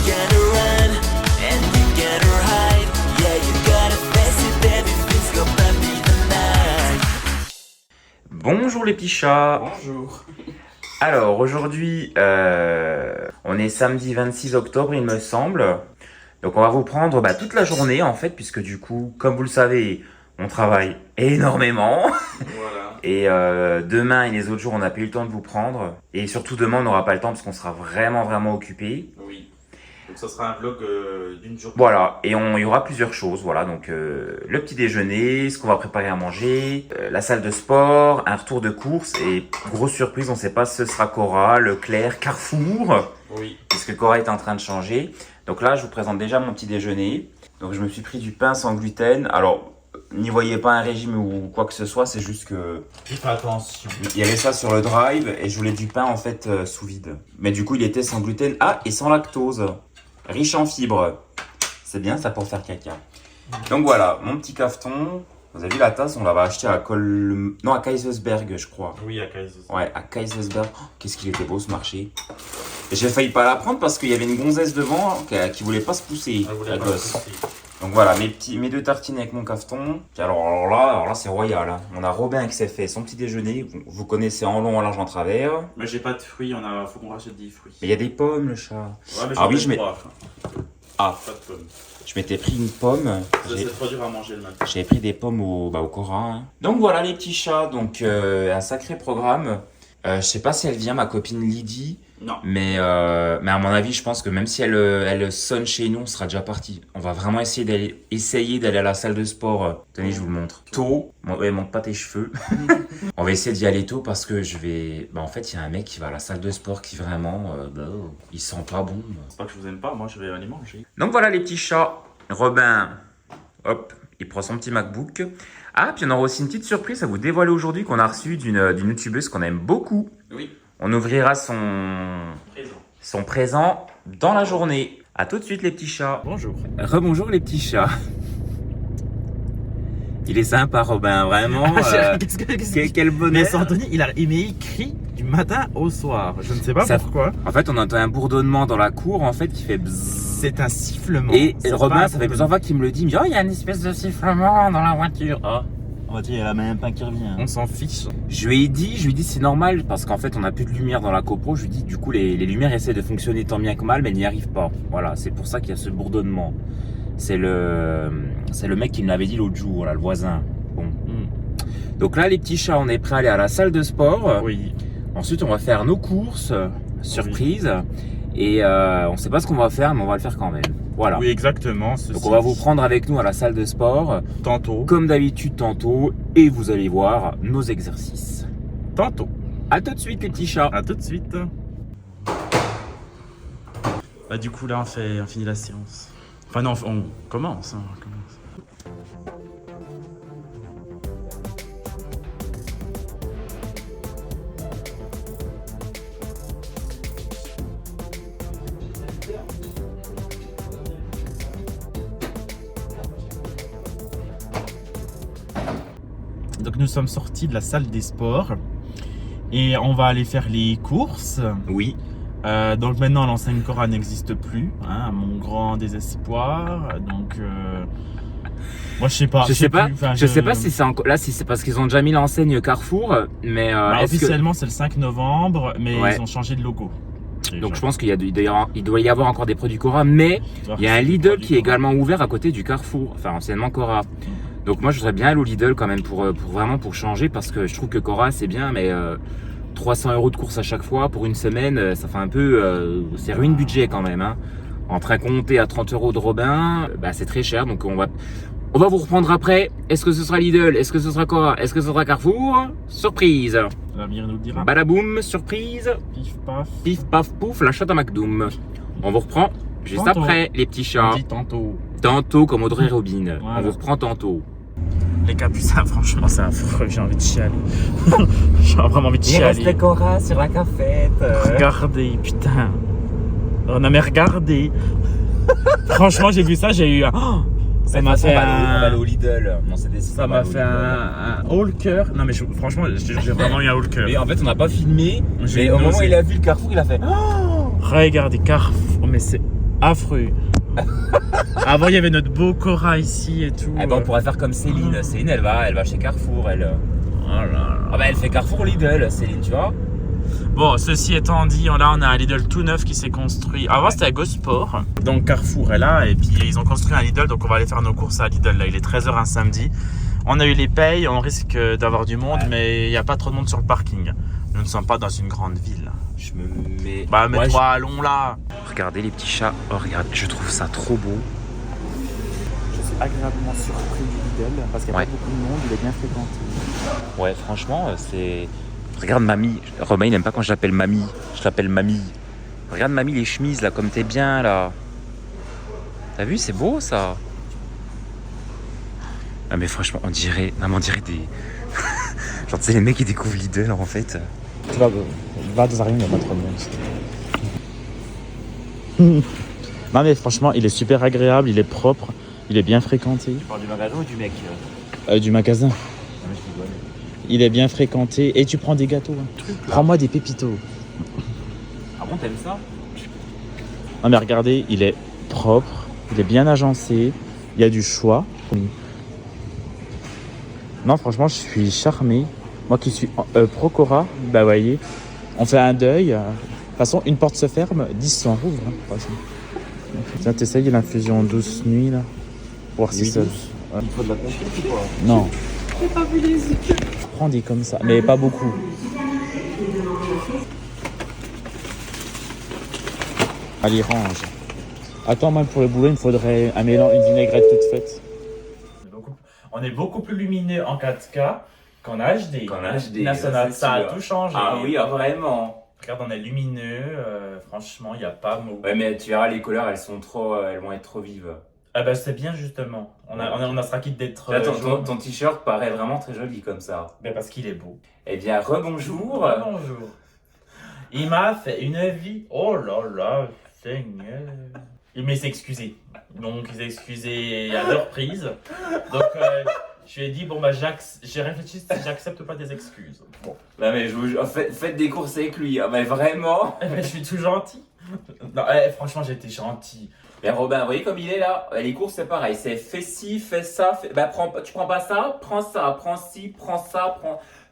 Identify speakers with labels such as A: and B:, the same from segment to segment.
A: gotta run and you gotta hide. Yeah, you gotta face it, everything's gonna be the night.
B: Bonjour les petits chats.
C: Bonjour.
B: Alors aujourd'hui, on est samedi 26 octobre il me semble. Donc on va vous prendre toute la journée en fait, puisque du coup, comme vous le savez, on travaille énormément.
C: Voilà.
B: Et demain et les autres jours, on n'a pas eu le temps de vous prendre. Et surtout demain, on n'aura pas le temps parce qu'on sera vraiment occupé.
C: Oui. Donc ça sera un vlog d'une journée.
B: Voilà, et il y aura plusieurs choses. Voilà, donc le petit déjeuner, ce qu'on va préparer à manger, la salle de sport, un retour de course et grosse surprise, on ne sait pas si ce sera Cora, Leclerc, Carrefour,
C: Oui.
B: puisque Cora est en train de changer. Donc là, je vous présente déjà mon petit déjeuner. Donc je me suis pris du pain sans gluten. Alors, n'y voyez pas un régime ou quoi que ce soit, c'est juste que
C: Faites attention.
B: il y avait ça sur le drive et je voulais du pain en fait sous vide. Mais du coup, il était sans gluten, et sans lactose, riche en fibres. C'est bien ça pour faire caca. Donc voilà, mon petit cafeton. Vous avez vu la tasse, on l'avait acheté à à Kaisersberg, je crois.
C: Oui, à Kaiser.
B: Ouais, à Kaisersberg. Oh, qu'est-ce qu'il était beau ce marché. Et j'ai failli pas la prendre parce qu'il y avait une gonzesse devant qui voulait pas se pousser, la gosse. Donc voilà, mes deux tartines avec mon cafeton. Puis alors là c'est royal. Hein. On a Robin qui s'est fait son petit déjeuner. Vous connaissez en long, en large, en travers.
C: Mais j'ai pas de fruits, faut qu'on rachète des fruits.
B: Mais il y a des pommes, le chat.
C: Ouais, mais
B: Ah oui, je mets.
C: Pas de pommes.
B: Je m'étais pris une pomme.
C: C'est trop dur à manger le matin.
B: J'avais pris des pommes au Cora. Hein. Donc voilà les petits chats. Donc un sacré programme. Je sais pas si elle vient, ma copine Lydie.
C: Non.
B: Mais à mon avis, je pense que même si elle sonne chez nous, on sera déjà parti. On va vraiment essayer d'aller à la salle de sport. Tenez, je vous le montre. Tôt. Ouais, montre pas tes cheveux. On va essayer d'y aller tôt parce que je vais. En fait, il y a un mec qui va à la salle de sport qui vraiment. Il sent pas bon.
C: C'est pas que je vous aime pas, moi je vais aller manger.
B: Donc voilà les petits chats. Robin, hop, il prend son petit MacBook. Ah, puis on aura aussi une petite surprise à vous dévoiler aujourd'hui qu'on a reçue d'une youtubeuse qu'on aime beaucoup.
C: Oui.
B: On ouvrira son présent dans la journée. A tout de suite les petits chats.
C: Bonjour.
B: Rebonjour les petits chats. Il est sympa Robin, vraiment. Quel bonheur.
C: Mais Anthony, il m'est écrit du matin au soir. Je ne sais pas pourquoi.
B: En fait, on entend un bourdonnement dans la cour en fait qui fait bzzz.
C: C'est un sifflement.
B: Et Robin, ça fait plusieurs fois qu'il me le dit. Il me dit, il y a une espèce de sifflement dans la voiture. Oh.
C: On va dire, il y a même pas qui revient. On s'en fiche.
B: Je lui ai dit c'est normal parce qu'en fait on n'a plus de lumière dans la copro. Je lui ai dit du coup les lumières essaient de fonctionner tant bien que mal mais elles n'y arrivent pas. Voilà, c'est pour ça qu'il y a ce bourdonnement. C'est le mec qui me l'avait dit l'autre jour, là, le voisin. Bon. Donc là les petits chats, on est prêts à aller à la salle de sport.
C: Oui.
B: Ensuite on va faire nos courses, surprise. Et on sait pas ce qu'on va faire mais on va le faire quand même. Voilà.
C: Oui, exactement.
B: Donc on va vous prendre avec nous à la salle de sport.
C: Tantôt.
B: Comme d'habitude tantôt. Et vous allez voir nos exercices.
C: Tantôt.
B: A tout de suite les petits chats.
C: À tout de suite. Du coup là on finit la séance. Enfin non, on commence. Donc nous sommes sortis de la salle des sports et on va aller faire les courses.
B: Oui.
C: Donc maintenant l'enseigne Cora n'existe plus, hein, à mon grand désespoir. Donc moi je sais pas.
B: Je sais pas si c'est encore là, si c'est parce qu'ils ont déjà mis l'enseigne Carrefour, mais
C: officiellement c'est le 5 novembre, mais
B: Ouais.
C: ils ont changé de logo.
B: Donc je pense il doit y avoir encore des produits Cora, mais il y a un Lidl qui est également ouvert à côté du Carrefour, enfin anciennement Cora. Donc moi je voudrais bien aller au Lidl quand même pour changer parce que je trouve que Cora c'est bien, mais 300 € de course à chaque fois pour une semaine, ça fait un peu, c'est ruine budget quand même. Hein. Entre un compté à 30 € de Robin, c'est très cher. Donc on va vous reprendre après. Est-ce que ce sera Lidl? Est-ce que ce sera Cora? Est-ce que ce sera Carrefour? Surprise.
C: L'avenir nous le dira.
B: Badaboum, surprise.
C: Pif paf.
B: Pif paf pouf, la chatte à McDoom. On vous reprend juste
C: Tantôt.
B: après les petits chats.
C: On dit tantôt.
B: Tantôt comme Audrey Robin.
C: Voilà.
B: On vous reprend tantôt.
C: Les capucins, franchement, c'est affreux. J'ai envie de chialer. J'ai vraiment envie de
B: Il
C: chialer.
B: reste Cora sur la cafette.
C: Regardez, putain. On a mais regardé. Franchement, j'ai vu ça, j'ai eu un. Oh, ça m'a fait
B: On va aller
C: un.
B: au Lidl. Non, c'est
C: Ça m'a fait un haut cœur. Non, mais franchement, j'ai vraiment eu un haut cœur.
B: Mais en fait, on n'a pas filmé.
C: J'ai
B: Mais au moment où
C: osé.
B: il a vu le Carrefour, il a fait. Oh
C: Regardez, Carrefour. Mais c'est. affreux. Avant, il y avait notre beau Cora ici et tout.
B: Eh ben, on pourrait faire comme Céline. Céline, elle va chez Carrefour. Elle,
C: Oh là là.
B: ah bah, elle fait Carrefour Lidl, Céline, tu vois.
C: Bon, ceci étant dit, là on a un Lidl tout neuf qui s'est construit. Avant c'était à Gosport. Donc Carrefour est là et puis ils ont construit un Lidl, donc on va aller faire nos courses à Lidl. Là, il est 13h un samedi. On a eu les payes, on risque d'avoir du monde, mais il n'y a pas trop de monde sur le parking. Nous ne sommes pas dans une grande ville.
B: Je me mets.
C: Bah mets-toi, allons là.
B: Regardez les petits chats. Oh, regarde, je trouve ça trop beau.
C: Je suis agréablement surpris du Lidl parce qu'il n'y a pas beaucoup de monde, il est bien fréquenté.
B: Ouais, franchement, c'est. Regarde mamie. Romain, il n'aime pas quand je l'appelle mamie. Je l'appelle mamie. Regarde mamie les chemises là, comme t'es bien là. T'as vu, c'est beau ça. Ah mais franchement, on dirait des. Genre tu sais les mecs qui découvrent Lidl en fait.
C: Tu vas dans un rayon, il n'y a pas trop de monde. Non mais franchement, il est super agréable, il est propre, il est bien fréquenté.
B: Tu parles du magasin ou du mec?
C: Du magasin. Il est bien fréquenté et tu prends des gâteaux. Hein. Prends-moi des pépitos.
B: Ah bon, t'aimes ça?
C: Non mais regardez, il est propre, il est bien agencé, il y a du choix. Non franchement, je suis charmé. Moi qui suis pro Cora, bah voyez, on fait un deuil. De toute façon, une porte se ferme, 10 s'en rouvrent. Hein, de toute façon. Tiens, t'essayes l'infusion douce nuit là. Pour voir si ça. Ouais.
B: Il faut de la confiance ou quoi?
C: Non. J'ai pas vu les yeux. Prends des comme ça, mais pas beaucoup. Allez, range. Attends, même pour le boulot, il me faudrait un mélange, une vinaigrette toute faite. On est beaucoup plus lumineux en 4K qu'en HD.
B: Qu'en HD.
C: Ça a tout changé.
B: Ah oui, vraiment.
C: Regarde, on est lumineux. Franchement, il n'y a pas mot.
B: Ouais, mais tu verras, les couleurs, elles vont être trop vives.
C: Ah bah c'est bien justement. On a ce racket d'être.
B: Attends, ton t-shirt paraît vraiment très joli comme ça.
C: Ben parce qu'il est beau.
B: Eh bien, rebonjour.
C: Bonjour. Il m'a fait une vie. Oh là là, Seigneur. Mais il s'est excusé. Donc il s'est excusé à deux reprises. Donc je lui ai dit bon bah j'ai réfléchi, j'accepte pas des excuses. Bon.
B: Non mais faites des courses avec lui, hein, mais vraiment.
C: Mais je suis tout gentil. Non, franchement j'étais gentil.
B: Mais Robin, vous voyez comme il est là? Les courses c'est pareil, c'est fais ci, fais ça, bah tu prends pas ça, prends ci, prends ça,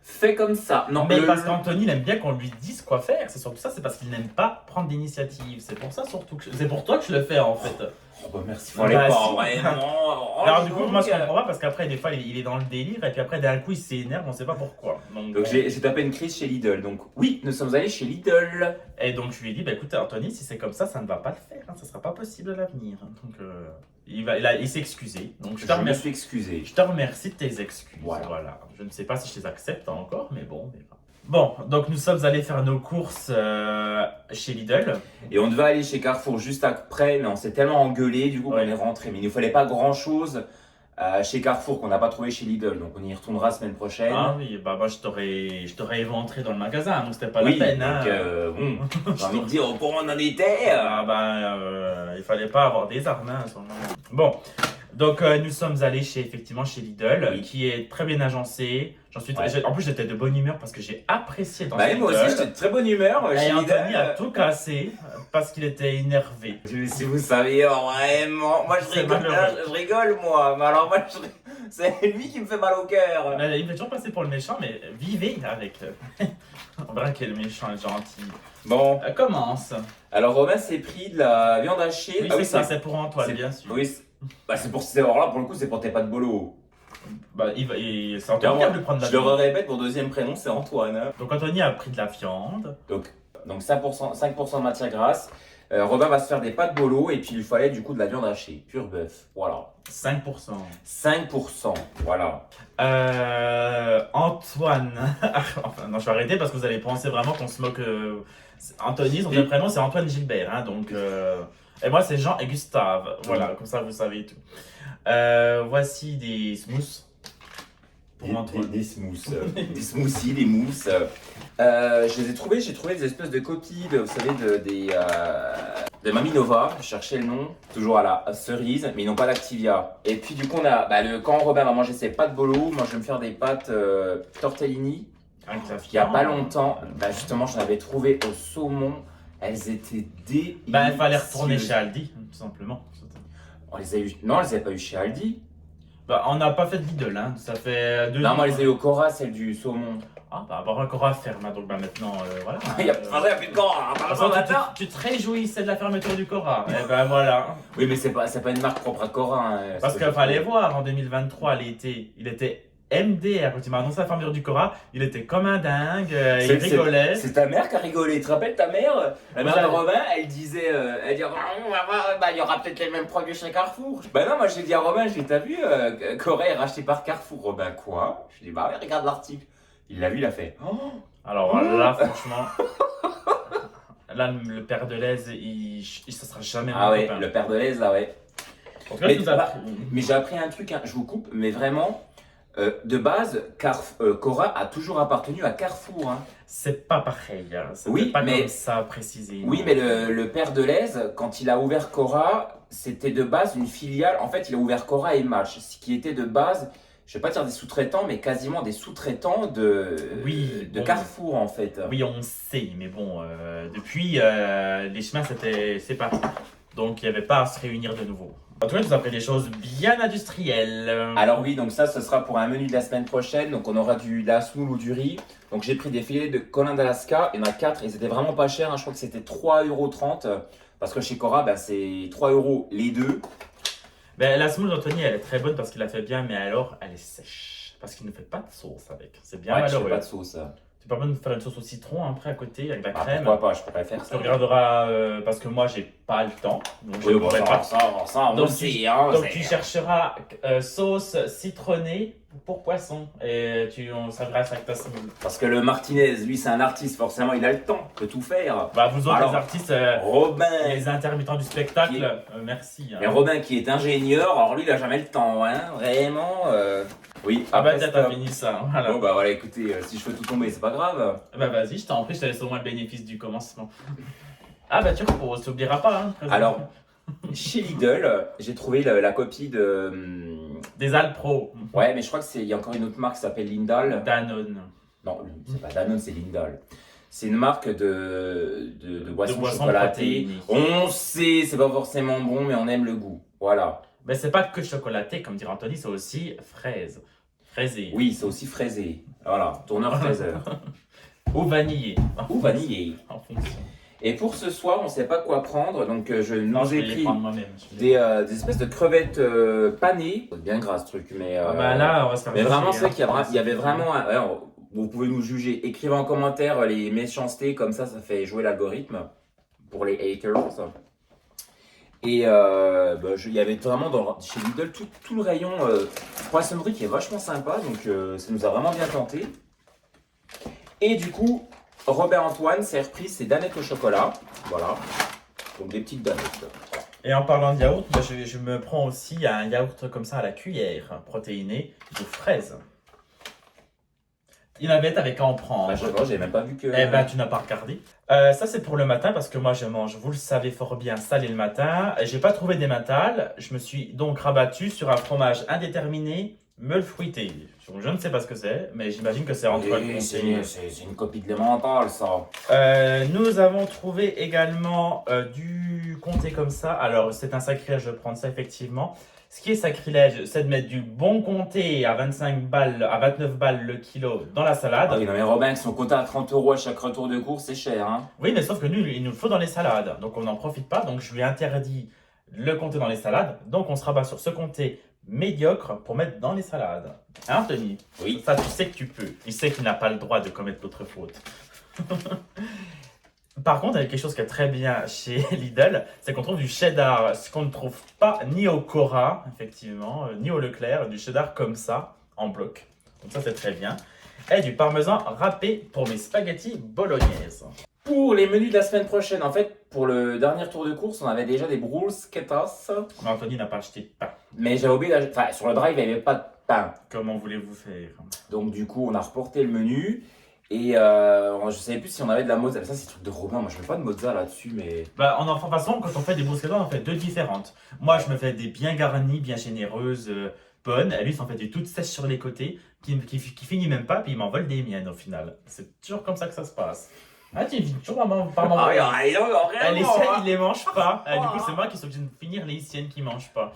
B: fais comme ça. Non,
C: mais parce qu'Anthony il aime bien qu'on lui dise quoi faire, c'est surtout ça, c'est parce qu'il n'aime pas prendre l'initiative. C'est pour ça surtout c'est pour toi que je le fais en fait.
B: Oh bah merci, fallait pas, vraiment.
C: Alors du coup moi je comprends pas parce qu'après des fois il est dans le délire et puis après d'un coup il s'énerve, on sait pas pourquoi.
B: Donc j'ai tapé une crise chez Lidl, donc oui, nous sommes allés chez Lidl.
C: Et donc je lui ai dit, bah écoute Anthony, si c'est comme ça ne va pas le faire, hein, ça sera pas possible à l'avenir. Donc il s'est excusé, donc je
B: me suis excusé.
C: Je te remercie de tes excuses. Voilà. Je ne sais pas si je les accepte encore, mais bon, Bon, donc nous sommes allés faire nos courses chez Lidl.
B: Et on devait aller chez Carrefour juste après, mais on s'est tellement engueulé du coup qu'on est rentré. Mais il ne fallait pas grand chose chez Carrefour qu'on n'a pas trouvé chez Lidl. Donc on y retournera la semaine prochaine.
C: Ah oui, bah moi je t'aurais éventré dans le magasin, donc c'était pas la peine.
B: Donc, bon, j'ai envie de dire, pour on en était.
C: Il fallait pas avoir des armes à ce moment. Bon. Donc nous sommes allés effectivement chez Lidl, qui est très bien agencé. En plus j'étais de bonne humeur parce que j'ai apprécié dans
B: moi aussi j'étais de très bonne humeur.
C: Et Anthony a tout cassé parce qu'il était énervé.
B: Si vous saviez vraiment, moi je rigole moi. Mais alors moi c'est lui qui me fait mal au cœur.
C: Il me fait toujours passer pour le méchant, mais vivez avec. On verra quel méchant et gentil.
B: Bon,
C: commence.
B: Alors Romain s'est pris de la viande hachée.
C: Oui, c'est pour Antoine bien sûr.
B: Oui. Bah c'est alors là pour le coup c'est pour tes pâtes bolo.
C: Bah c'est Antoine qui a voulu prendre la viande.
B: Je le répète, mon deuxième prénom c'est Antoine.
C: Donc Anthony a pris de la viande.
B: Donc 5% de matière grasse. Robin va se faire des pâtes bolo et puis il fallait du coup de la viande hachée, pur bœuf. Voilà.
C: 5%.
B: 5%, voilà.
C: Antoine. Enfin non, je vais arrêter parce que vous allez penser vraiment qu'on se moque. Anthony, son deuxième prénom c'est Antoine Gilbert, hein, donc. Et moi, c'est Jean et Gustave. Voilà, comme ça, vous savez tout. Voici des smoothies.
B: Des smoothies. Des smoothies, des mousses. Je les ai trouvés. J'ai trouvé des espèces de copies, vous savez, de Mamie Nova. Je cherchais le nom. Toujours à la cerise, mais ils n'ont pas d'Activia. Et puis, du coup, on a quand Robin va manger ses pâtes bolo, moi, je vais me faire des pâtes tortellini. Il n'y a pas longtemps, justement, j'en avais trouvé au saumon. Elles étaient délicieuses.
C: Bah, il fallait retourner chez Aldi, tout simplement.
B: On les a eu... Non, on les avait pas eu chez Aldi.
C: Bah, on n'a pas fait de Lidl, hein. Ça fait 2 ans.
B: Non, moi, on les a eu au Cora, celle du saumon.
C: Ah, bah, encore à faire, hein. Donc, bah, maintenant, voilà.
B: Il n'y a plus de Cora.
C: De toute façon, tu te réjouissais de la fermeture du Cora. Et ben voilà.
B: Oui, mais c'est pas une marque propre à Cora. Hein,
C: Parce qu'il fallait voir, en 2023, il était MDR. Quand il m'a annoncé la fermeture du Cora, il était comme un dingue, il rigolait.
B: C'est ta mère qui a rigolé. Tu te rappelles ta mère? La mère de Robin, elle disait, il y aura peut-être les mêmes produits chez Carrefour. Bah non, moi j'ai dit à Robin, t'as vu, Cora est racheté par Carrefour. Robin, quoi? Je dis, bah ouais, regarde l'article. Il l'a vu, il a fait. Oh.
C: Alors là, franchement, là, le père de Lez, ça sera jamais mon
B: ouais,
C: copain.
B: le père de Lez, là, ouais.
C: En tout cas,
B: Mais j'ai appris un truc, hein, je vous coupe, mais vraiment, de base, Cora a toujours appartenu à Carrefour. Hein.
C: C'est pas pareil, hein.
B: Oui,
C: pas
B: mais
C: comme ça précisé.
B: Oui, mais le père de Lez, quand il a ouvert Cora, c'était de base une filiale. En fait, il a ouvert Cora et Match, ce qui était de base, je vais pas dire des sous-traitants, mais quasiment des sous-traitants de Carrefour, en fait.
C: Oui, on sait, mais bon, depuis, les chemins s'étaient séparés. Donc, il n'y avait pas à se réunir de nouveau. En tout cas, je vous ai appris des choses bien industrielles.
B: Alors oui, donc ça, ce sera pour un menu de la semaine prochaine. Donc, on aura de la semoule ou du riz. Donc, j'ai pris des filets de colin d'Alaska. Il y en a 4 et c'était vraiment pas cher. Hein. Je crois que c'était 3,30 €. Parce que chez Cora, c'est 3 € les deux.
C: Ben, la semoule d'Anthony, elle est très bonne parce qu'il la fait bien, mais alors, elle est sèche. Parce qu'il ne fait pas de sauce avec. C'est bien malheureux.
B: Je fais pas de sauce.
C: Tu peux pas nous faire une sauce au citron après à côté avec de la crème.
B: Pourquoi pas, je pourrais faire ça.
C: Tu regarderas parce que moi j'ai pas le temps. Donc je
B: Oui,
C: pourrais pas.
B: Ça, on
C: donc,
B: sait, hein,
C: donc tu chercheras sauce citronnée pour poisson et on servira ça avec ta semoule.
B: Parce que le Martinez, lui, c'est un artiste, forcément, il a le temps de tout faire.
C: Bah, vous autres,
B: alors,
C: les artistes,
B: Robin,
C: les intermittents du spectacle, merci. Hein.
B: Mais Robin qui est ingénieur, alors lui, il a jamais le temps, hein, vraiment. Oui,
C: ah bah
B: après,
C: t'as fini ça. Voilà.
B: Bon bah voilà, écoutez, si je fais tout tomber, c'est pas grave.
C: Bah vas-y, je t'en prie, je te laisse au moins le bénéfice du commencement. Ah bah tu reposes, tu n'oublieras pas. Hein,
B: alors, chez Lidl, j'ai trouvé la copie de...
C: Des Alpro.
B: Ouais, mais je crois qu'il y a encore une autre marque qui s'appelle Lindal.
C: Danone.
B: Non, c'est pas Danone, c'est Lindal. C'est une marque de boissons chocolatées. On sait, c'est pas forcément bon, mais on aime le goût. Voilà.
C: Mais c'est pas que chocolaté, comme dirait Anthony, c'est aussi fraise. Fraisé.
B: Oui, c'est aussi fraisé. Voilà, tourneur fraiseur.
C: Ou vanillé.
B: Ou vanillé.
C: En fonction.
B: Et pour ce soir, on ne sait pas quoi prendre, donc je nous ai pris des espèces de crevettes panées. C'est bien gras ce truc, mais...
C: bah là, on va se faire
B: mais vraiment, c'est qu'il y avait vraiment... vous pouvez nous juger. Écrivez en commentaire les méchancetés, comme ça fait jouer l'algorithme pour les haters. Et il y avait vraiment chez Lidl tout le rayon poissonnerie qui est vachement sympa, donc ça nous a vraiment bien tenté. Et du coup, Robert Antoine s'est repris ses danettes au chocolat, voilà, donc des petites danettes.
C: Et en parlant de yaourt, je me prends aussi un yaourt comme ça à la cuillère, protéiné, de fraises. Il m'avait avec à en prendre.
B: Bah, je sais pas, j'ai même pas vu que...
C: Eh ben, tu n'as pas regardé. Ça, c'est pour le matin parce que moi, je mange, vous le savez fort bien, salé le matin. J'ai pas trouvé d'emmental. Je me suis donc rabattu sur un fromage indéterminé, meule fruité. Je ne sais pas ce que c'est, mais j'imagine que c'est Antoine Comté.
B: C'est une copie de l'emmental, ça.
C: Nous avons trouvé également du comté comme ça. Alors, c'est un sacrilège de prendre ça, effectivement. Ce qui est sacrilège, c'est de mettre du bon comté à 25 balles, à 29 balles le kilo dans la salade.
B: Ah oui, non mais Robin, avec son quota à 30 € à chaque retour de course, c'est cher, hein.
C: Oui, mais sauf que nous, il nous le faut dans les salades. Donc, on n'en profite pas. Donc, je lui ai interdit le comté dans les salades. Donc, on se rabat sur ce comté médiocre pour mettre dans les salades. Hein, Anthony?
B: Oui.
C: Ça, tu sais que tu peux. Il sait qu'il n'a pas le droit de commettre d'autres fautes. Par contre, il y a quelque chose qui est très bien chez Lidl, c'est qu'on trouve du cheddar, ce qu'on ne trouve pas ni au Cora, effectivement, ni au Leclerc, du cheddar comme ça, en bloc. Donc ça, c'est très bien. Et du parmesan râpé pour mes spaghettis bolognaises.
B: Pour les menus de la semaine prochaine, en fait, pour le dernier tour de course, on avait déjà des bruschettas.
C: Mais Anthony n'a pas acheté de pain.
B: Mais j'avais oublié d'acheter... Enfin, sur le drive, il n'y avait pas de pain.
C: Comment voulez-vous faire?
B: Donc du coup, on a reporté le menu. Et je savais plus si on avait de la mozza. Ça, c'est le truc de Robin. Moi, je mets pas de mozza là-dessus, mais...
C: Bah, en toute façon, quand on fait des bruschettas, on en fait deux différentes. Moi, je me fais des bien garnies, bien généreuses, bonnes. Et lui, il s'en fait des toutes sèches sur les côtés, qui finit même pas, puis il m'en vole des miennes au final. C'est toujours comme ça que ça se passe. Ah, tu finis toujours par m'envoyer. Les siennes, ils les mangent pas. Du coup, c'est moi qui suis obligé de finir les siennes qui mangent pas.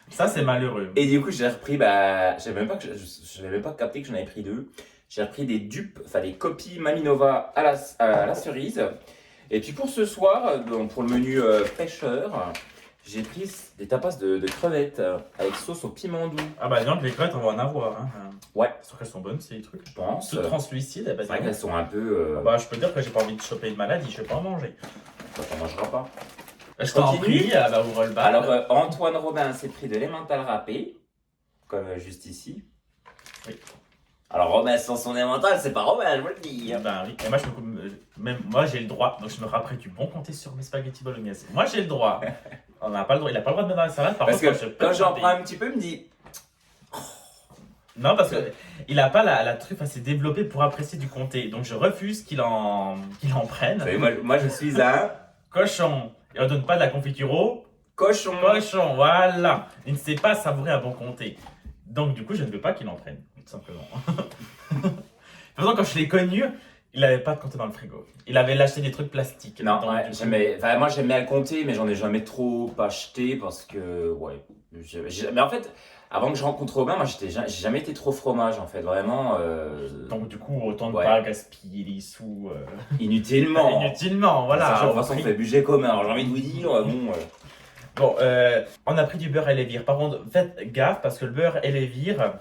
C: Ça, c'est malheureux.
B: Et du coup, j'ai repris, j'avais même pas capté que j'en avais pris 2. J'ai repris des dupes, enfin des copies Maminova à la cerise. Et puis pour ce soir, donc pour le menu pêcheur, j'ai pris des tapas de crevettes avec sauce au piment doux.
C: Ah bah donc les crevettes, on va en avoir. Hein.
B: Ouais.
C: Sauf qu'elles sont bonnes, ces trucs.
B: Je pense.
C: Toutes translucides.
B: C'est vrai qu'elles sont un peu...
C: Bah, je peux dire que j'ai pas envie de choper une maladie, je vais pas en manger.
B: On mangera pas.
C: Je t'en prie, bah, ouvre le bal.
B: Alors, Antoine Robin s'est pris de l'emmental râpé, comme juste ici.
C: Oui.
B: Alors, Robin sans son emmental, c'est pas Robin, je vous le dis.
C: Bah oui, et moi, moi j'ai le droit, donc je me rappellerai du bon compter sur mes spaghettis bolognaise. Moi j'ai le droit. On n'a pas le droit, il a pas le droit de mettre dans la salade. Par
B: parce
C: contre,
B: que quand j'en prends un petit peu, il me dit...
C: Non, parce qu'il n'a pas la truffe assez développée pour apprécier du comté. Donc je refuse qu'il en prenne.
B: Vous savez, moi, je suis un...
C: Cochon. Et on donne pas de la confiture au
B: Cochon.
C: cochon, voilà. Il ne sait pas savourer un bon comté. Donc du coup, je ne veux pas qu'il en prenne, tout simplement. De toute façon, quand je l'ai connu, il n'avait pas de comté dans le frigo. Il avait lâché des trucs plastiques.
B: Non,
C: donc,
B: ouais, moi j'aime bien le comté, mais j'en ai jamais trop acheté parce que, ouais. Mais en fait, avant que je rencontre Robin, moi j'ai jamais été trop fromage en fait, vraiment.
C: Donc du coup, autant ne
B: ouais.
C: pas gaspiller les sous.
B: Inutilement.
C: Inutilement, voilà.
B: De toute façon, on fait budget commun. Alors j'ai envie de vous dire, bon.
C: Bon, on a pris du beurre Elévir. Par contre, faites gaffe parce que le beurre Elévir,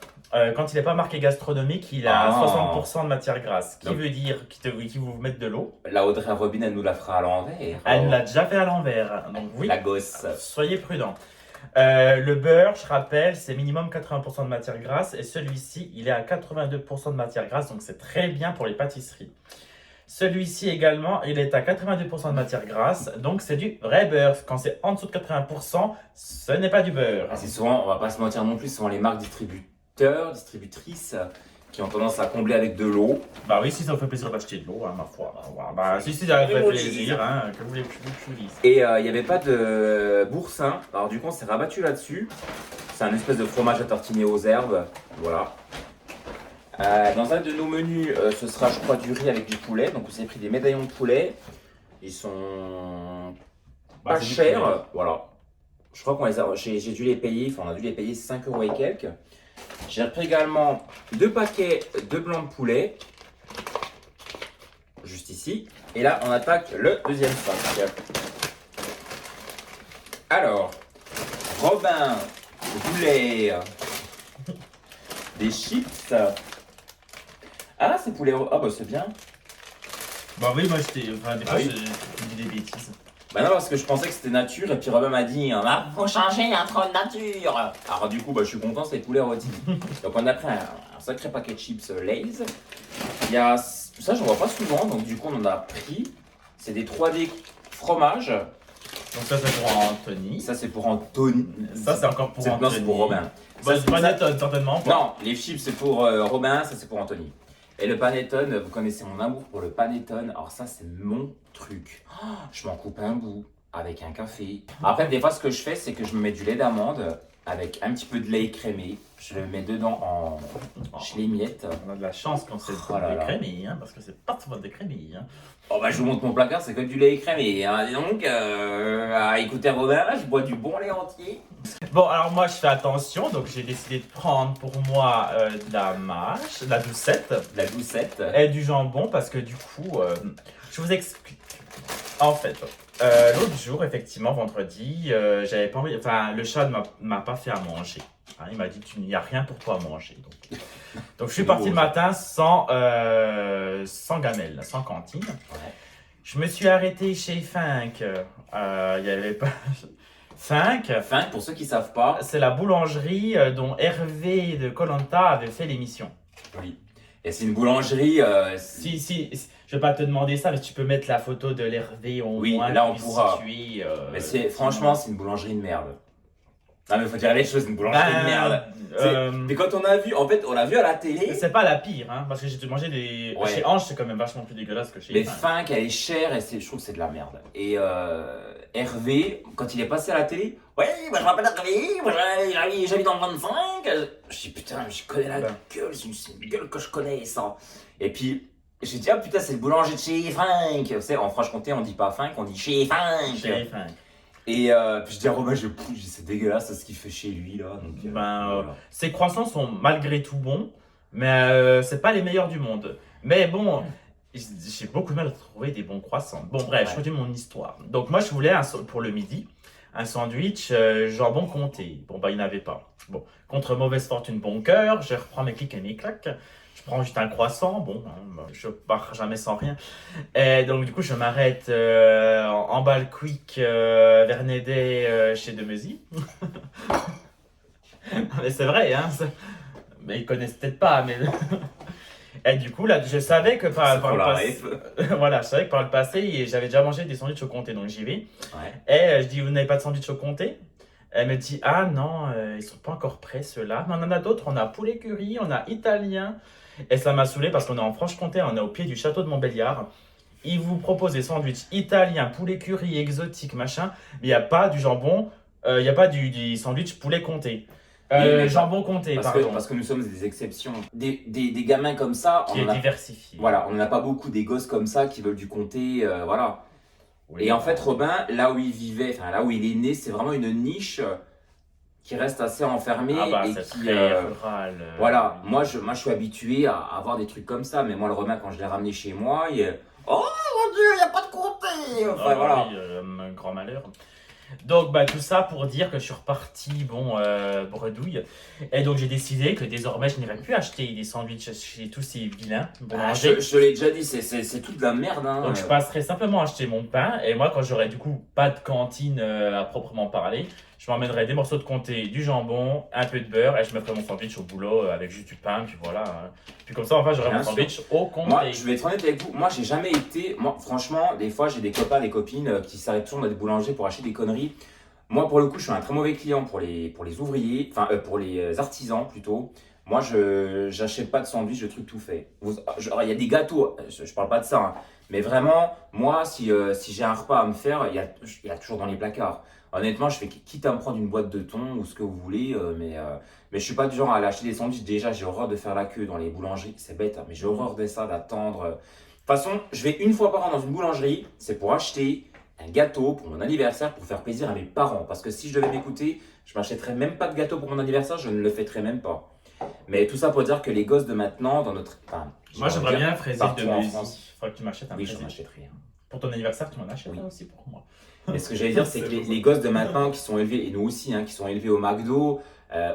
C: quand il n'est pas marqué gastronomique, il a 60% de matière grasse. Qui veut dire qu'il vous mettre de l'eau.
B: La Audrey Robin, elle nous la fera à l'envers.
C: Elle nous l'a déjà fait à l'envers. Donc oui,
B: la gosse.
C: soyez prudents. Le beurre, je rappelle, c'est minimum 80% de matière grasse. Et celui-ci, il est à 82% de matière grasse. Donc c'est très bien pour les pâtisseries. Celui-ci également, il est à 82% de matière grasse, donc c'est du vrai beurre. Quand c'est en dessous de 80%, ce n'est pas du beurre.
B: C'est souvent, on va pas se mentir non plus, souvent les marques distributrices qui ont tendance à combler avec de l'eau.
C: Bah oui, si ça vous fait plaisir d'acheter de l'eau, hein, ma foi. Bah si ça vous fait plaisir, hein, que vous voulez que je vous dise.
B: Et il n'y avait pas de boursin, alors du coup on s'est rabattu là-dessus. C'est un espèce de fromage à tartiner aux herbes, voilà. Dans un de nos menus, ce sera je crois du riz avec du poulet. Donc on s'est pris des médaillons de poulet. Ils sont pas chers. Voilà. Je crois qu'on les a. J'ai dû les payer. Enfin, on a dû les payer 5 € et quelques. J'ai repris également 2 paquets de blanc de poulet. Juste ici. Et là, on attaque le deuxième sac. Alors, Robin voulait des chips. Ah, c'est poulet. Ah, bah c'est bien.
C: Bah oui, moi j'étais. Enfin, des fois, je dis des bêtises.
B: Bah non, parce que je pensais que c'était nature, et puis Robin m'a dit faut changer, il y a trop de nature. Alors, du coup, bah, je suis content, c'est poulet rôti. Donc, on a pris un sacré paquet de chips Lay's. Il y a. Ça, j'en vois pas souvent, donc du coup, on en a pris. C'est des 3D fromage.
C: Donc, ça, c'est pour Anthony.
B: Ça, c'est pour Anthony.
C: Ça, c'est encore pour Anthony.
B: Non, c'est pour Robin.
C: Bah, c'est panettone, certainement.
B: Non, les chips, c'est pour Robin, ça, c'est pour Anthony. Et le panettone, vous connaissez mon amour pour le panettone. Alors ça, c'est mon truc. Oh, je m'en coupe un bout avec un café. Après, des fois, ce que je fais, c'est que je me mets du lait d'amande avec un petit peu de lait écrémé. Je le mets dedans je l'émiette.
C: On a de la chance quand c'est écrémé, hein, parce que c'est pas souvent écrémé. Hein.
B: Oh bah, je vous montre mon placard, c'est que du lait écrémé. Hein. Et donc, écoutez Robin, je bois du bon lait entier.
C: Bon, alors moi je fais attention, donc j'ai décidé de prendre pour moi de la mâche, de la doucette.
B: La doucette.
C: Et du jambon, parce que du coup, je vous explique. En fait, l'autre jour, effectivement, vendredi, j'avais pas envie. Enfin, le chat ne m'a pas fait à manger. Hein, il m'a dit il n'y a rien pour toi à manger. Donc je suis parti le matin sans gamelle, sans cantine.
B: Ouais.
C: Je me suis arrêté chez Fink. Il y avait pas. Fink,
B: pour ceux qui ne savent pas,
C: c'est la boulangerie dont Hervé de Koh Lanta avait fait l'émission.
B: Oui. Et c'est une boulangerie.
C: Si, je vais pas te demander ça, mais tu peux mettre la photo de l'Hervé au moins.
B: Là on pourra.
C: Situer,
B: mais franchement, c'est une boulangerie de merde. Non mais faut dire les choses, c'est une boulangerie de merde. Mais quand on a vu, en fait, on l'a vu à la télé.
C: C'est pas la pire, hein, parce que j'ai mangé des. Ouais. Chez Ange, c'est quand même vachement plus dégueulasse que chez.
B: Mais Fink, elle est chère et je trouve que c'est de la merde. Et Hervé, quand il est passé à la télé, ouais, moi je m'appelle Hervé, moi j'habite dans le 25. Je dis putain, je connais la gueule, c'est une gueule que je connais ça. Et puis J'ai dit, ah putain, c'est le boulanger de chez Franck. Tu sais, en Franche-Comté, on dit pas Franck, on dit chez Franck. Et puis je dis à Romain, c'est dégueulasse ce qu'il fait chez lui là. Donc,
C: voilà. Ces croissants sont malgré tout bons, mais c'est pas les meilleurs du monde. Mais bon, j'ai beaucoup de mal à trouver des bons croissants. Bon bref, je continue mon histoire. Donc moi je voulais pour le midi un sandwich jambon comté. Bon bah il n'y en avait pas. Bon, contre mauvaise fortune bon cœur, je reprends mes clics et mes claques. Je prends juste un croissant, bon, je pars jamais sans rien. Et donc du coup, je m'arrête en balle quick vers Nédé chez Demeuzy. Mais c'est vrai, hein. Mais ils connaissent peut-être pas, mais. Et du coup, là, je savais que par le passé. Voilà, je savais que par le passé, j'avais déjà mangé des sandwichs au comté, donc j'y vais. Et je dis, vous n'avez pas de sandwich au comté? Elle me dit, ah non, ils sont pas encore prêts ceux-là. Mais on en a d'autres, on a poulet curry, on a italien. Et ça m'a saoulé parce qu'on est en Franche-Comté, on est au pied du château de Montbéliard. Ils vous proposent des sandwichs italiens, poulet curry, exotique, machin. Mais il n'y a pas du jambon, il n'y a pas du sandwich poulet comté. Jambon comté, pardon.
B: Parce que nous sommes des exceptions. Des gamins comme ça.
C: Qui est diversifié.
B: Voilà, on n'en a pas beaucoup des gosses comme ça qui veulent du comté, voilà. Oui, et en fait, Robin, là où il vivait, enfin là où il est né, c'est vraiment une niche qui reste assez enfermée et qui
C: rural.
B: Voilà, moi je suis habitué à avoir des trucs comme ça, mais moi le Romain quand je l'ai ramené chez moi, oh mon Dieu, il n'y a pas de comté. Enfin voilà.
C: Oui, un grand malheur. Donc bah tout ça pour dire que je suis reparti bredouille et donc j'ai décidé que désormais je n'irai plus acheter des sandwichs chez tous ces vilains boulangers.
B: Je l'ai déjà dit, c'est toute de la merde. Hein.
C: Donc je passerai simplement acheter mon pain et moi quand j'aurai du coup pas de cantine à proprement parler, je m'emmènerai des morceaux de comté, du jambon, un peu de beurre et je me ferai mon sandwich au boulot avec juste du pain puis voilà. Puis comme ça enfin j'aurai mon sandwich au comté.
B: Moi je vais être honnête avec vous, moi j'ai jamais été, moi franchement des fois j'ai des copains, des copines qui s'arrêtent toujours dans des boulangers pour acheter des conneries. Moi pour le coup je suis un très mauvais client pour les ouvriers, enfin pour les artisans plutôt. Moi je j'achète pas de sandwich de trucs tout faits. Il y a des gâteaux, je parle pas de ça, hein, mais vraiment moi si j'ai un repas à me faire, il y a toujours dans les placards. Honnêtement, je fais quitte à me prendre une boîte de thon ou ce que vous voulez, mais je suis pas du genre à aller acheter des sandwichs. Déjà, j'ai horreur de faire la queue dans les boulangeries. C'est bête, hein, mais j'ai horreur de ça, d'attendre. De toute façon, je vais une fois par an dans une boulangerie, c'est pour acheter un gâteau pour mon anniversaire, pour faire plaisir à mes parents. Parce que si je devais m'écouter, je m'achèterais même pas de gâteau pour mon anniversaire, je ne le fêterais même pas. Mais tout ça pour dire que les gosses de maintenant, dans notre... Enfin,
C: moi, j'aimerais bien un fraisier de Demeuzy. Il faudrait que tu m'achètes un
B: fraisier.
C: Oui,
B: j'en achèterai. Hein.
C: Pour ton anniversaire, tu m'en achèteras aussi pour moi.
B: Et ce que j'allais dire, c'est que les gosses de maintenant qui sont élevés, et nous aussi, hein, qui sont élevés au McDo,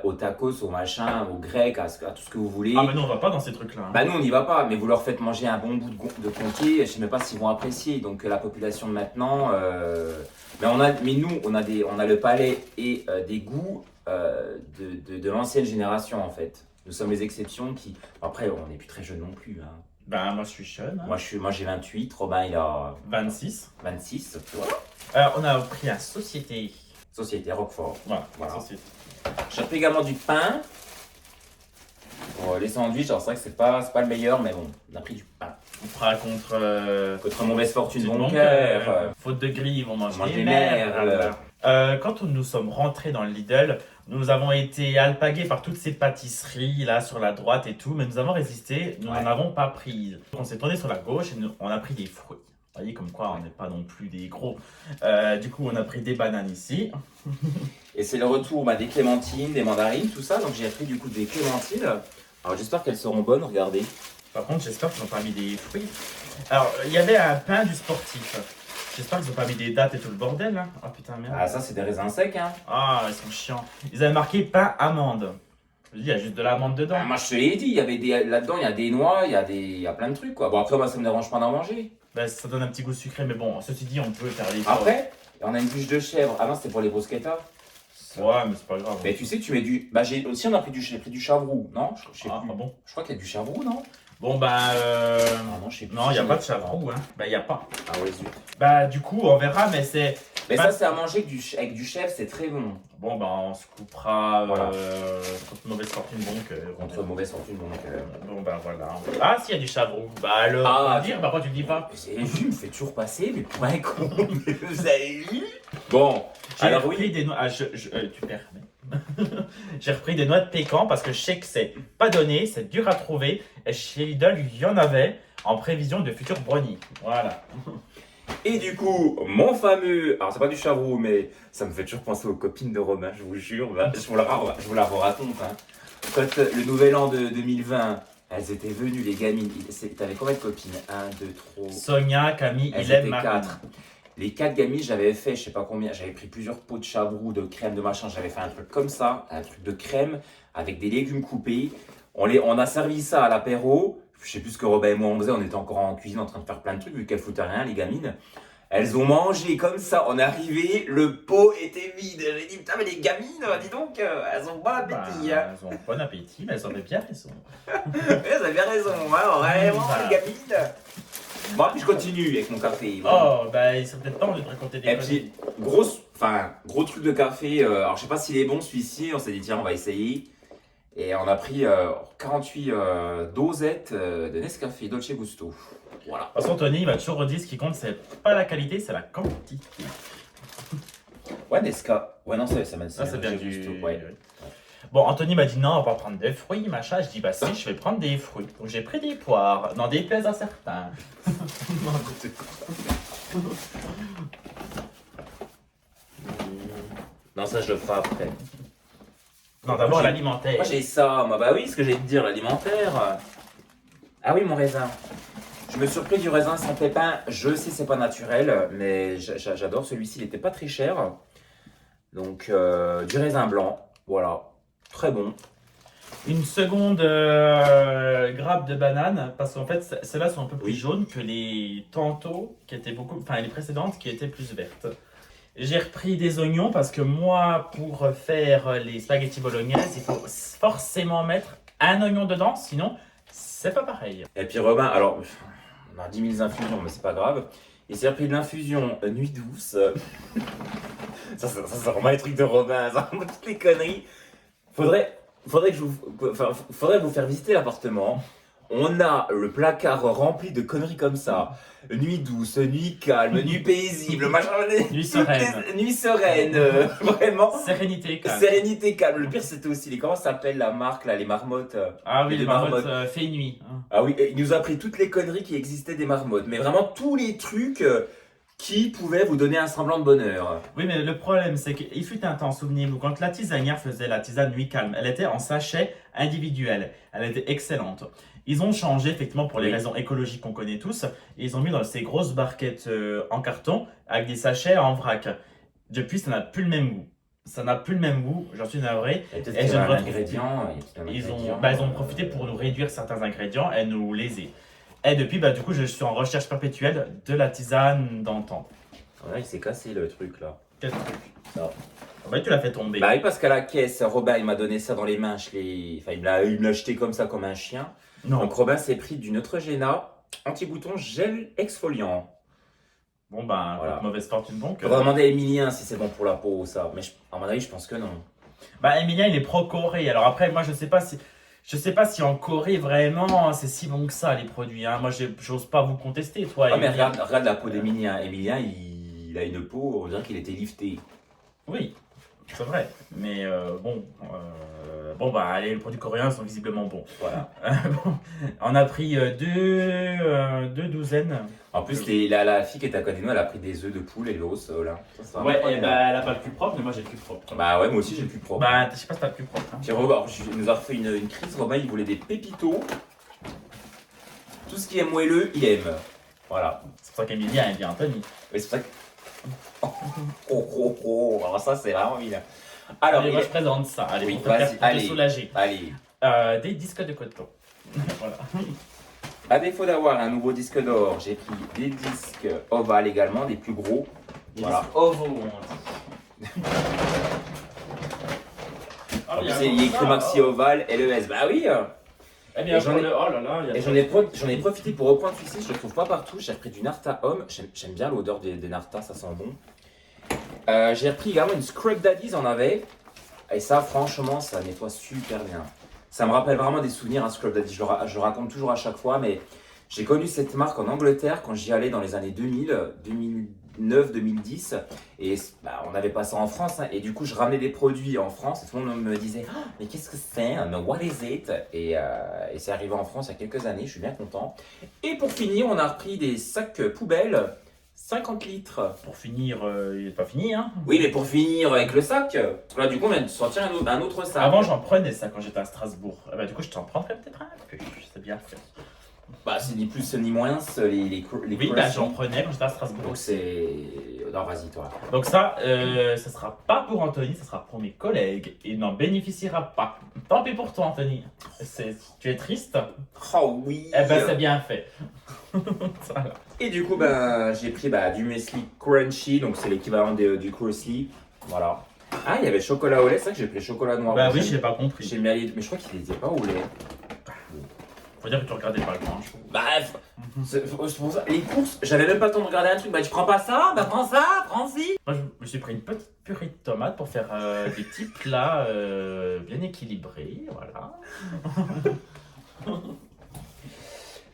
B: au tacos, au machin, au grec, à tout ce que vous voulez.
C: Ah, mais nous, on va pas dans ces trucs-là. Hein.
B: Bah, nous, on n'y va pas, mais vous leur faites manger un bon bout de comté, je sais même pas s'ils vont apprécier. Donc, la population de maintenant. Mais nous, on a le palais et des goûts de l'ancienne génération, en fait. Nous sommes les exceptions qui. Après, on n'est plus très jeunes non plus. Hein.
C: Ben, moi, je suis jeune. Hein.
B: Moi, j'ai 28, Robin, il a.
C: 26.
B: 26, tu vois.
C: Alors, on a pris un Société.
B: Société Roquefort.
C: Voilà. Société.
B: J'ai pris également du pain. Pour les sandwichs, alors c'est vrai que c'est pas le meilleur, mais bon, on a pris du pain.
C: On fera contre
B: mauvaise fortune, bon cœur.
C: Faute de grille, on mange
B: des merles.
C: Quand nous sommes rentrés dans le Lidl, nous avons été alpagués par toutes ces pâtisseries là sur la droite et tout, mais nous avons résisté, nous n'en avons pas pris. On s'est tourné sur la gauche et on a pris des fruits. Vous voyez comme quoi on n'est pas non plus des gros. Du coup on a pris des bananes ici.
B: Et c'est le retour des clémentines, des mandarines, tout ça. Donc j'ai pris du coup des clémentines. Alors j'espère qu'elles seront bonnes, regardez.
C: Par contre j'espère qu'ils n'ont pas mis des fruits. Alors il y avait un pain du sportif. J'espère qu'ils n'ont pas mis des dates et tout le bordel. Hein. Oh putain merde.
B: Ah ça c'est des raisins secs hein.
C: Ah ils sont chiants. Ils avaient marqué pain amande. Je dis, il y a juste de l'amande dedans.
B: Ah, moi je te l'ai dit, il y avait là-dedans il y a des noix, il y a plein de trucs quoi. Bon après moi ça me dérange pas d'en manger.
C: Ben, ça donne un petit goût sucré, mais bon, ceci dit, on peut faire les.
B: Après, on a une bûche de chèvre. Ah non, c'était pour les bruschettas.
C: Ouais, mais c'est pas grave.
B: Mais tu sais, tu mets du. Bah, on a pris du chavroux, non? Je sais plus.
C: Bon.
B: Je crois qu'il y a du chavroux, non?
C: Bon, bah.
B: Ah non, je sais plus.
C: Non, il n'y a pas de chavroux, hein. Bah, il n'y a pas.
B: Ah ouais, zut.
C: Bah, du coup, on verra, mais c'est.
B: Mais ça, c'est à manger avec du chèvre, c'est très bon.
C: Bon, bah, on se coupera
B: voilà.
C: contre mauvaise fortune, donc.
B: Contre mauvaise fortune, donc.
C: Bon, bah, voilà. Ah, s'il y a du chavroux. Bah, alors. Bah, pourquoi tu le dis pas?
B: Vous avez vu, me fait toujours passer, mais pour un con. Vous avez vu? Bon,
C: alors oui. Des noix. Ah, tu permets. J'ai repris des noix de pécan parce que je sais que c'est pas donné, c'est dur à trouver. Et chez Lidl, il y en avait. en prévision de futurs brownies. Voilà.
B: Et du coup, mon fameux, alors c'est pas du charroux, mais ça me fait toujours penser aux copines de Romain, je vous jure, bah, je vous la raconte. Hein. Quand le nouvel an de 2020, elles étaient venues, les gamines, t'avais combien de copines? 1, 2, 3...
C: Sonia, Camille,
B: elles
C: Hélène,
B: étaient
C: Marine.
B: 4. Les 4 gamines, j'avais fait, je sais pas combien, j'avais pris plusieurs pots de chabrou, de crème, de machin, j'avais fait un truc comme ça, un truc de crème, avec des légumes coupés. On a servi ça à l'apéro. Je sais plus ce que Robin et moi on faisait, on était encore en cuisine en train de faire plein de trucs vu qu'elles foutaient rien, les gamines. Elles ont mangé comme ça, on est arrivé, le pot était vide. J'ai dit putain mais les gamines, dis donc, elles ont bon appétit. Hein.
C: Elles ont bon appétit, mais elles avaient bien raison.
B: Elles avaient raison, hein, vraiment les gamines. Bon, puis je continue avec mon café.
C: Oh, bah il serait peut-être temps de te raconter des
B: Et
C: conneries.
B: puis, gros truc de café, alors je sais pas s'il est bon celui-ci, on s'est dit tiens on va essayer. Et on a pris 48 dosettes de Nescafé Dolce Gusto. Voilà.
C: De toute façon, Tony, il va toujours redire ce qui compte, c'est pas la qualité, c'est la quantité.
B: Ouais, Nesca. Ouais, non, ça m'a
C: Ça, c'est bien
B: Dolce
C: du...
B: Gusto, ouais.
C: Bon, Anthony m'a dit non, on va prendre des fruits, machin. Je dis bah si, je vais prendre des fruits. Donc j'ai pris des poires, n'en déplaise à certains.
B: Non, ça je le ferai après.
C: Non, d'abord l'alimentaire.
B: Moi j'ai ça, moi bah oui, ce que j'ai de dire, l'alimentaire. Ah oui, mon raisin. Je me suis surpris du raisin sans pépins. Je sais, c'est pas naturel, mais j'adore celui-ci, il était pas très cher. Donc, du raisin blanc, voilà, très bon.
C: Une seconde grappe de banane, parce qu'en fait, celles-là sont un peu plus jaunes que les tantôt, qui étaient beaucoup, enfin les précédentes qui étaient plus vertes. J'ai repris des oignons parce que moi, pour faire les spaghettis bolognaise, il faut forcément mettre un oignon dedans, sinon c'est pas pareil.
B: Et puis Robin, alors, on a 10 000 infusions, mais c'est pas grave. Il s'est repris de l'infusion nuit douce. ça, c'est vraiment les trucs de Robin, ça, toutes les conneries. Faudrait vous faire visiter l'appartement. On a le placard rempli de conneries comme ça. Nuit douce, nuit calme, nuit paisible, machin.
C: Nuit sereine.
B: Nuit sereine, vraiment.
C: Sérénité, calme.
B: Sérénité, calme. Le pire, c'était aussi comment ça s'appelle la marque, là, les marmottes.
C: Ah oui,
B: les
C: les marmottes fait nuit. Hein.
B: Ah oui, il nous a appris toutes les conneries qui existaient des marmottes. Mais vraiment tous les trucs qui pouvaient vous donner un semblant de bonheur.
C: Oui, mais le problème, c'est qu'il fut un temps, souvenez-vous, quand la tisanière faisait la tisane nuit calme, elle était en sachet individuel. Elle était excellente. Ils ont changé, effectivement, pour les raisons écologiques qu'on connaît tous. Et ils ont mis dans ces grosses barquettes en carton avec des sachets en vrac. Depuis, ça n'a plus le même goût. Ça n'a plus le même goût, j'en suis navré.
B: Et peut-être qu'il y a un ingrédient.
C: Ils ont profité pour nous réduire certains ingrédients et nous léser. Et depuis, du coup, je suis en recherche perpétuelle de la tisane d'antan.
B: Ouais, il s'est cassé le truc là.
C: Quel truc?
B: Ça.
C: Tu l'as fait tomber.
B: Bah oui, parce qu'à la caisse, Robin il m'a donné ça dans les mains. Il me l'a jeté comme ça, comme un chien.
C: Non.
B: Donc Robin s'est pris du Neutrogena anti-bouton gel exfoliant.
C: Bon, voilà. Mauvaise fortune donc.
B: On va demander à Emilien si c'est bon pour la peau ou ça. Mais à mon avis, je pense que non.
C: Emilien, il est pro-Corée. Alors après, moi, je sais pas si en Corée, vraiment, c'est si bon que ça, les produits. Hein. Moi, j'ose pas vous contester, toi.
B: Ah, mais regarde la peau d'Emilien. Emilien, il a une peau, on dirait qu'il était lifté.
C: Oui, c'est vrai. Mais allez, les produits coréens sont visiblement bons.
B: Voilà.
C: On a pris deux douzaines.
B: En plus, la fille qui est à côté de nous, elle a pris des œufs de poule et l'os, là.
C: Ouais, elle a pas le plus propre, mais moi j'ai le plus propre.
B: Bah ouais, moi aussi j'ai le plus propre.
C: Je sais pas si t'as le plus propre. Hein.
B: Puis Robin, il nous a refait une crise. Robin, il voulait des pépitos. Tout ce qui est moelleux, il aime. Voilà.
C: C'est pour ça qu'Emilien aime bien Anthony.
B: Oui, c'est pour ça que... Alors ça, c'est vraiment bien. Alors,
C: moi je présente ça. Allez,
B: oui,
C: pour te soulager.
B: Allez.
C: Des disques de coton. Voilà.
B: À défaut d'avoir un nouveau disque d'or, j'ai pris des disques ovales également, des plus gros.
C: Des
B: voilà.
C: disques ovaux,
B: il y a écrit maxi ovale LES. Bah oui.
C: Eh bien,
B: j'en ai profité pour reprendre celui-ci, je le trouve pas partout. J'ai repris du Narta Homme. J'aime bien l'odeur des Narta, ça sent bon. J'ai repris également une Scrub Daddy's, on avait. Et ça, franchement, ça nettoie super bien. Ça me rappelle vraiment des souvenirs, Scrub Daddy. Je le raconte toujours à chaque fois, mais j'ai connu cette marque en Angleterre quand j'y allais dans les années 2000, 2009-2010 et bah, on n'avait pas ça en France hein, et du coup je ramenais des produits en France et tout le monde me disait oh, mais qu'est-ce que c'est mais what is it et c'est arrivé en France il y a quelques années, je suis bien content. Et pour finir on a repris des sacs poubelles 50 litres.
C: Pour finir, il n'est pas fini, hein.
B: Oui mais pour finir avec le sac, là du coup on vient de sortir un autre sac.
C: Avant, j'en prenais ça quand j'étais à Strasbourg. Bah, du coup, je t'en prendrais peut-être un peu. C'est bien fait.
B: Bah c'est ni plus ni moins les
C: Oui, bah, j'en prenais quand j'étais à Strasbourg.
B: donc c'est... Non vas-y toi.
C: Donc ça sera pas pour Anthony, ça sera pour mes collègues. Il n'en bénéficiera pas. Tant pis pour toi, Anthony. Tu es triste?
B: Oh oui.
C: Eh ben, c'est bien fait. Voilà.
B: Et du coup, j'ai pris du muesli crunchy, donc c'est l'équivalent du Crossly. Voilà. Ah, il y avait le chocolat au lait, c'est ça que j'ai pris le chocolat noir.
C: Bah oui, je l'ai pas compris.
B: J'ai mis à mais je crois qu'il n'était pas au lait.
C: Faut dire que tu regardais pas le grand.
B: Bref, c'est pour ça. Les courses, j'avais même pas le temps de regarder un truc. Bah, tu prends pas ça? Bah, prends ça, prends-y.
C: Moi, je me suis pris une petite purée de tomates pour faire des petits plats bien équilibrés. Voilà.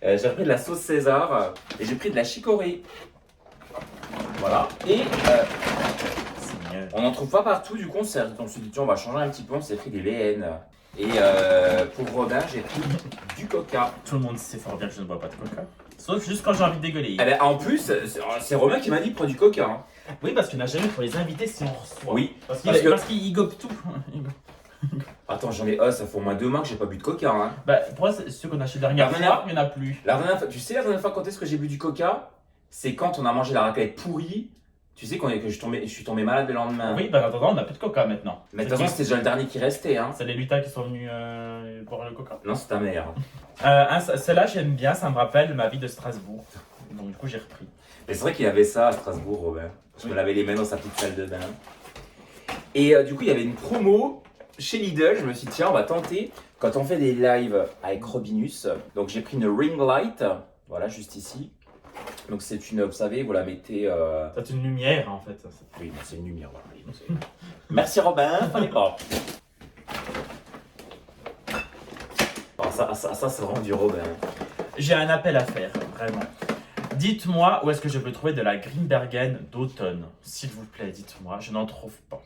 B: J'ai pris de la sauce César et j'ai pris de la chicorée. Voilà. Et on n'en trouve pas partout, du coup on s'est dit tiens on va changer un petit peu, on s'est pris des VN. Et pour Robin j'ai pris du coca.
C: Tout le monde sait fort bien que je ne bois pas de coca. Sauf juste quand j'ai envie de dégueuler.
B: Eh ben, en plus, c'est Robin qui m'a dit prends du coca. Hein.
C: Oui, parce qu'il n'a jamais pour les invités si on reçoit.
B: Oui.
C: Parce qu'il gobe tout.
B: Attends, j'en ai. Ça fait au moins 2 mois que j'ai pas bu de coca. Hein.
C: Bah, pour moi, c'est ceux qu'on a acheté la dernière fois, il n'y en a plus.
B: La dernière fois, tu sais, la dernière fois, quand est-ce que j'ai bu du coca? C'est quand on a mangé la raclette pourrie. Tu sais que je suis tombé malade le lendemain.
C: Oui, bah en attendant, on n'a plus de coca maintenant.
B: Mais de toute façon, c'était déjà le dernier qui restait. Hein.
C: C'est les lutins qui sont venus boire le coca.
B: Non, c'est ta mère.
C: Celle-là, j'aime bien, ça me rappelle ma vie de Strasbourg. Donc, du coup, j'ai repris.
B: Mais c'est vrai qu'il y avait ça à Strasbourg, Robin. Je me lavais les mains dans sa petite salle de bain. Et du coup, il y avait une promo chez Lidl. Je me suis dit, tiens, on va tenter. Quand on fait des lives avec Robinus, donc j'ai pris une ring light. Voilà, juste ici. Donc c'est une, vous savez, vous la mettez...
C: C'est une lumière, en fait.
B: Oui, c'est une lumière, voilà. Merci Robin, fallait pas. Oh, ça c'est vraiment du Robin.
C: J'ai un appel à faire, vraiment. Dites-moi où est-ce que je peux trouver de la Grimbergen d'automne. S'il vous plaît, dites-moi, je n'en trouve pas.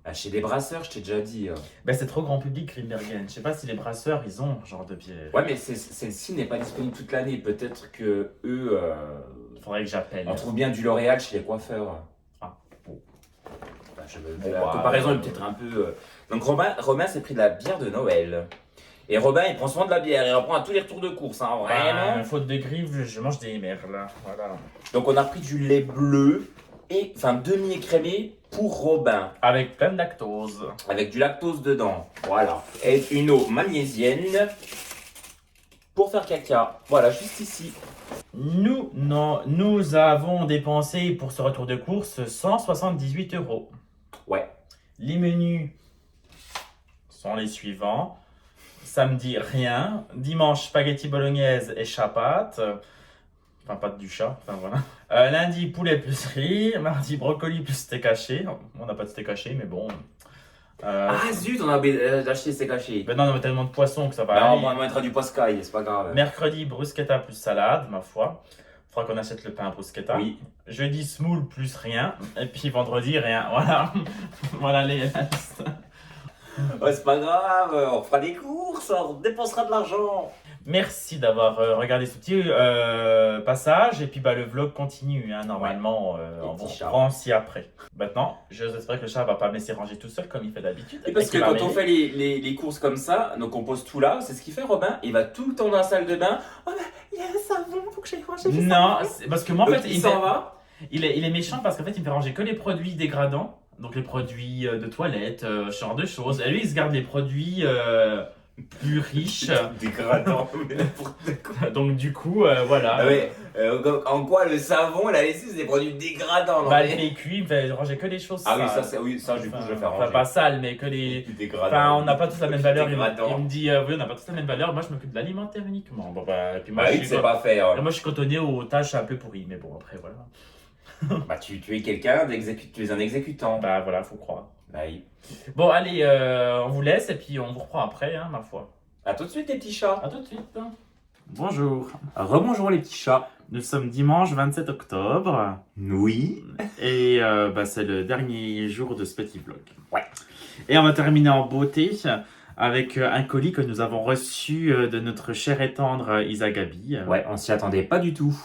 B: Bah, chez les brasseurs, je t'ai déjà dit.
C: Ben, c'est trop grand public, Grimbergen. Je sais pas si les brasseurs, ils ont ce genre de bière.
B: Ouais, mais celle-ci n'est pas disponible toute l'année. Peut-être que eux...
C: Faudrait que j'appelle.
B: On trouve bien du L'Oréal chez les coiffeurs.
C: Ah, bon.
B: Bah, la comparaison est peut-être un peu... Donc Robin s'est pris de la bière de Noël. Et Robin, il prend soin de la bière. Il reprend à tous les retours de course, hein, vraiment.
C: Faute de grive, je mange des merdes, là. Voilà.
B: Donc on a pris du lait bleu, demi-écrémé pour Robin.
C: Avec plein de lactose.
B: Avec du lactose dedans. Voilà. Et une eau magnésienne pour faire caca. Voilà, juste ici.
C: Nous avons dépensé pour ce retour de course 178 €.
B: Ouais.
C: Les menus sont les suivants. Samedi, rien. Dimanche, spaghetti bolognaise et chapatte. Enfin, pâte du chat. Enfin, voilà. Lundi, poulet plus riz. Mardi, brocoli plus steak haché. On n'a pas de steak haché, mais bon.
B: Ah zut, on a acheté steak haché.
C: Ben non, on a tellement de poissons que ça va
B: Bah,
C: aller.
B: on va mettre du poiscaille, c'est pas grave.
C: Mercredi, bruschetta plus salade, ma foi. Faudra qu'on achète le pain à bruschetta.
B: Oui.
C: Jeudi, semoule plus rien. Et puis vendredi, rien. Voilà. Voilà les listes.
B: Ouais, c'est pas grave, on fera des courses, on dépensera de l'argent.
C: Merci d'avoir regardé ce petit passage. Et puis le vlog continue, hein, normalement. On vous reprend aussi après. Maintenant, j'espère que le chat va pas me laisser ranger tout seul comme il fait d'habitude.
B: Et parce que quand on fait les courses comme ça, donc on pose tout là, c'est ce qu'il fait Robin, il va tout le temps dans la salle de bain. Oh bah, il y a un savon, faut que j'aille ranger.
C: Non, parce que moi en fait,
B: il s'en va.
C: Il est méchant parce qu'en fait, il me fait ranger que les produits dégradants. Donc les produits de toilette, ce genre de choses. Et lui, il se garde les produits plus riches.
B: Dégradant, mais n'importe quoi.
C: Donc du coup, voilà.
B: Ah ouais, en quoi le savon, il a laissé, c'est des produits dégradants.
C: Bah, le PQ, il me fait ranger que les choses
B: sales. Ah
C: sales.
B: oui, ça du coup, je vais faire ranger.
C: Enfin, pas sales, mais que les...
B: Dégradants.
C: Enfin, on n'a pas tous la même valeur. Il
B: Dégradant.
C: me dit, oui, on n'a pas tous la même valeur. Moi, je m'occupe de l'alimentaire uniquement. Bon, et puis moi,
B: oui, c'est pas faire.
C: Moi, je suis cantonné aux tâches un peu pourries. Mais bon, après, voilà.
B: Bah, tu es quelqu'un tu es un exécutant.
C: Bah, voilà, faut croire.
B: Bah oui.
C: Bon, allez, on vous laisse et puis on vous reprend après, hein, ma foi.
B: À tout de suite, les petits chats.
C: À tout de suite. Bonjour.
B: Rebonjour les petits chats.
C: Nous sommes dimanche 27 octobre
B: Oui.
C: et c'est le dernier jour de ce petit vlog.
B: Ouais.
C: Et on va terminer en beauté avec un colis que nous avons reçu de notre chère et tendre Isa Gabi.
B: Ouais, on s'y attendait pas du tout.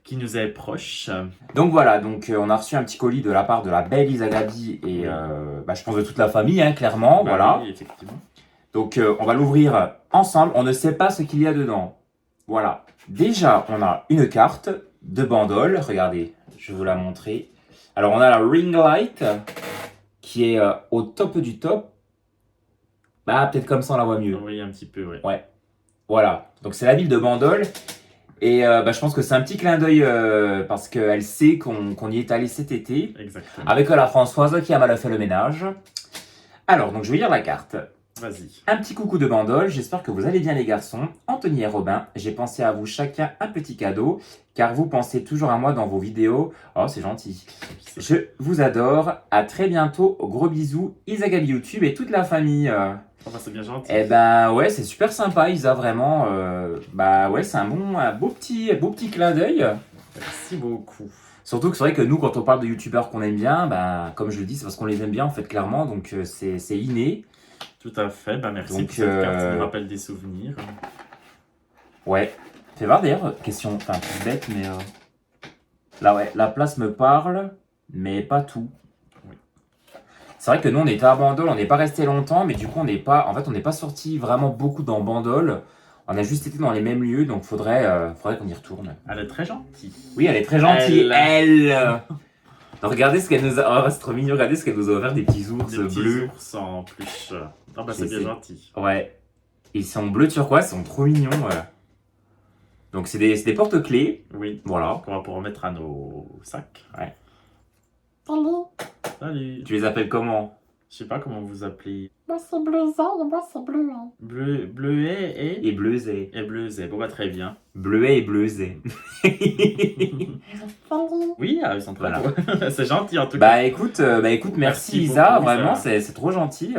C: Qui nous est proche.
B: Donc voilà, donc on a reçu un petit colis de la part de la belle Isa Gabi et je pense de toute la famille, hein, clairement.
C: Bah
B: voilà.
C: Oui, effectivement.
B: Donc on va l'ouvrir ensemble. On ne sait pas ce qu'il y a dedans. Voilà. Déjà, on a une carte de bandole. Regardez, je vais vous la montrer. Alors, on a la ring light qui est au top du top. Bah, peut-être comme ça, on la voit mieux.
C: Oui, un petit peu, oui.
B: Ouais. Voilà. Donc, c'est la ville de Bandol. Et je pense que c'est un petit clin d'œil parce qu'elle sait qu'on y est allé cet été.
C: Exactement.
B: Avec la Françoise qui a mal fait le ménage. Alors, donc, je vais lire la carte.
C: Vas-y.
B: Un petit coucou de Bandol, j'espère que vous allez bien les garçons. Anthony et Robin, j'ai pensé à vous chacun un petit cadeau, car vous pensez toujours à moi dans vos vidéos. Oh, c'est gentil. Je vous adore, à très bientôt, gros bisous, Isa Gabi YouTube et toute la famille.
C: Oh, bah, c'est bien gentil.
B: Eh ben ouais, c'est super sympa Isa, vraiment. Bah ouais, c'est un beau petit clin d'œil.
C: Merci beaucoup.
B: Surtout que c'est vrai que nous, quand on parle de youtubeurs qu'on aime bien, bah, comme je le dis, c'est parce qu'on les aime bien en fait, clairement, donc c'est inné.
C: Tout à fait, bah merci
B: Donc,
C: pour cette carte, ça nous rappelle des souvenirs.
B: Ouais. Fais voir d'ailleurs, question, enfin plus bête, mais là ouais, la place me parle, mais pas tout.
C: Oui.
B: C'est vrai que nous on était à Bandol, on n'est pas resté longtemps, mais du coup on n'est pas sorti vraiment beaucoup dans Bandol. On a juste été dans les mêmes lieux, donc faudrait qu'on y retourne.
C: Elle est très gentille.
B: Oui, elle est très gentille, elle. Donc, regardez ce qu'elle nous a, oh, c'est trop mignon, regardez ce qu'elle nous a offert, des petits ours
C: Des petits
B: bleus.
C: ours en plus. Ah bah c'est
B: Je
C: bien
B: sais.
C: gentil.
B: Ouais. Ils sont bleus turquoise, ils sont trop mignons. Donc c'est des porte-clés.
C: Oui.
B: Voilà.
C: Qu'on va pouvoir mettre à nos sacs.
B: Ouais.
D: Salut,
C: Salut.
B: Tu les appelles comment?
C: Je sais pas comment vous appelez.
D: moi c'est Bleuset et moi c'est Bleuet.
C: Bleuet
B: Et bleuset.
C: et Bleuset. Bon bah très bien.
B: Bleuet et bleuset.
D: Salut,
C: Oui, ils sont très
B: Voilà.
C: beaux. C'est gentil en tout cas.
B: Bah écoute, merci
C: Merci
B: Isa,
C: beaucoup,
B: vraiment,
C: Isa.
B: c'est trop gentil.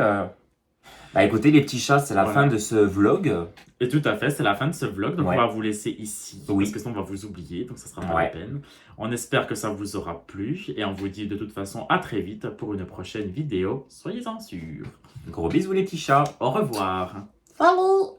B: Bah écoutez les petits chats, c'est la
C: Voilà.
B: fin de ce vlog.
C: Et tout à fait, c'est la fin de ce vlog, donc
B: Ouais.
C: on va vous laisser ici,
B: Oui.
C: parce que sinon on va vous oublier, donc ça sera pas
B: Ouais.
C: la peine. On espère que ça vous aura plu, et on vous dit de toute façon à très vite pour une prochaine vidéo, soyez-en sûrs.
B: Gros bisous les petits chats.
C: Au revoir.
D: salut.